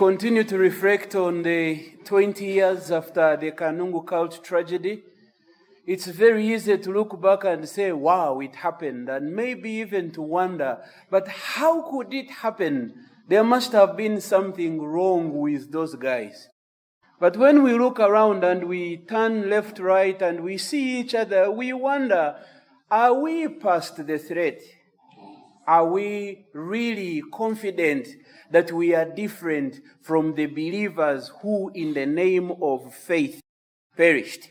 continue to reflect on the 20 years after the Kanungu cult tragedy. It's very easy to look back and say, wow, it happened, and maybe even to wonder, but how could it happen? There must have been something wrong with those guys. But when we look around and we turn left, right, and we see each other, we wonder, are we past the threat? Are we really confident that we are different from the believers who, in the name of faith, perished?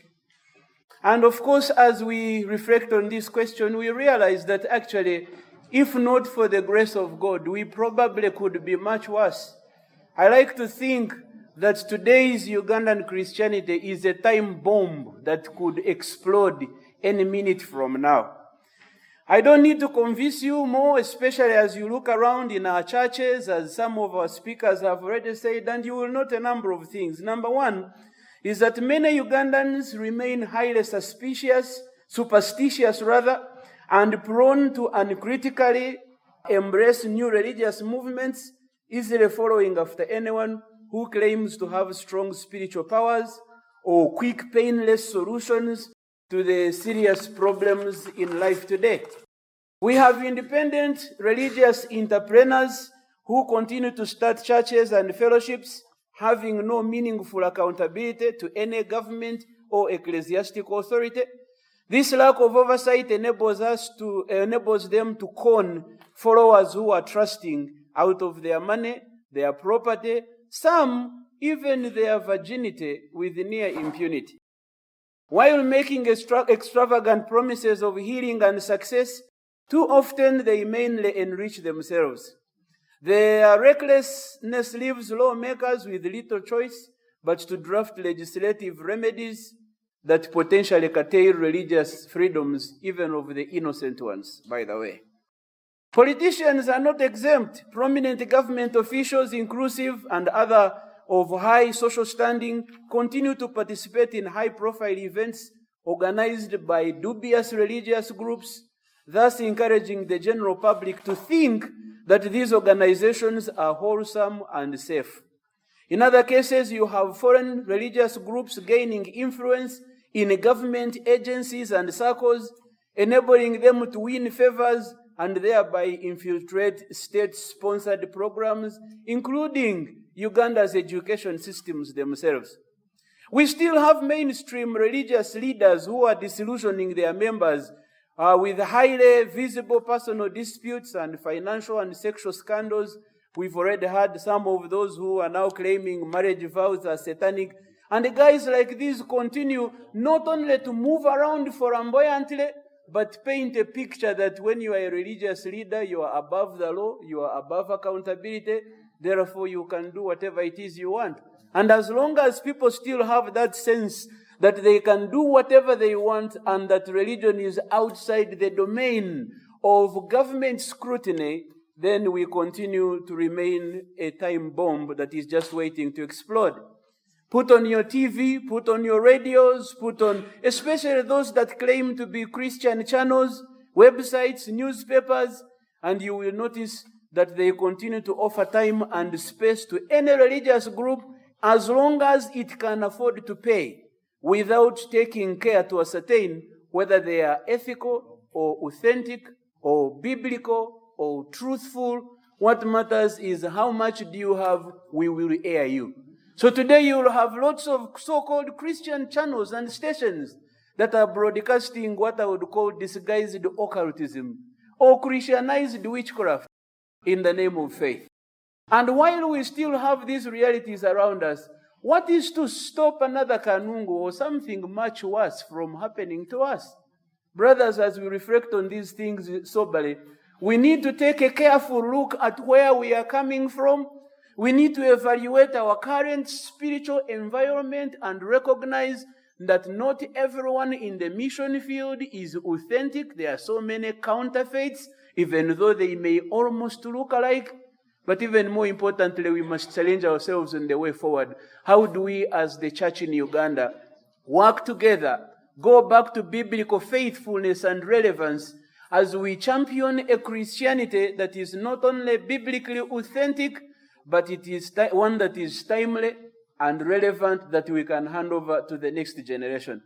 And of course, as we reflect on this question, we realize that actually, if not for the grace of God, we probably could be much worse. I like to think that today's Ugandan Christianity is a time bomb that could explode any minute from now. I don't need to convince you more, especially as you look around in our churches, as some of our speakers have already said, and you will note a number of things. Number one is that many Ugandans remain highly superstitious, and prone to uncritically embrace new religious movements, easily following after anyone who claims to have strong spiritual powers or quick, painless solutions to the serious problems in life today. We have independent religious entrepreneurs who continue to start churches and fellowships, having no meaningful accountability to any government or ecclesiastical authority. This lack of oversight enables them to con followers who are trusting out of their money, their property, some even their virginity with near impunity. While making extravagant promises of healing and success, too often they mainly enrich themselves. Their recklessness leaves lawmakers with little choice but to draft legislative remedies that potentially curtail religious freedoms, even of the innocent ones, by the way. Politicians are not exempt. Prominent government officials, inclusive and other of high social standing, continue to participate in high-profile events organized by dubious religious groups, thus encouraging the general public to think that these organizations are wholesome and safe. In other cases, you have foreign religious groups gaining influence in government agencies and circles, enabling them to win favors and thereby infiltrate state-sponsored programs, including Uganda's education systems themselves. We still have mainstream religious leaders who are disillusioning their members with highly visible personal disputes and financial and sexual scandals. We've already had some of those who are now claiming marriage vows are satanic. And guys like these continue not only to move around flamboyantly, but paint a picture that when you are a religious leader, you are above the law, you are above accountability, therefore you can do whatever it is you want. And as long as people still have that sense that they can do whatever they want and that religion is outside the domain of government scrutiny, then we continue to remain a time bomb that is just waiting to explode. Put on your TV, put on your radios, especially those that claim to be Christian channels, websites, newspapers, and you will notice that they continue to offer time and space to any religious group as long as it can afford to pay, without taking care to ascertain whether they are ethical or authentic or biblical or truthful. What matters is how much do you have, we will air you. So today you will have lots of so-called Christian channels and stations that are broadcasting what I would call disguised occultism or Christianized witchcraft in the name of faith. And while we still have these realities around us, what is to stop another Kanungu or something much worse from happening to us? Brothers, as we reflect on these things soberly, we need to take a careful look at where we are coming from. We need to evaluate our current spiritual environment and recognize that not everyone in the mission field is authentic. There are so many counterfeits, even though they may almost look alike. But even more importantly, we must challenge ourselves in the way forward. How do we, as the church in Uganda, work together, go back to biblical faithfulness and relevance as we champion a Christianity that is not only biblically authentic, but it is one that is timely and relevant that we can hand over to the next generation.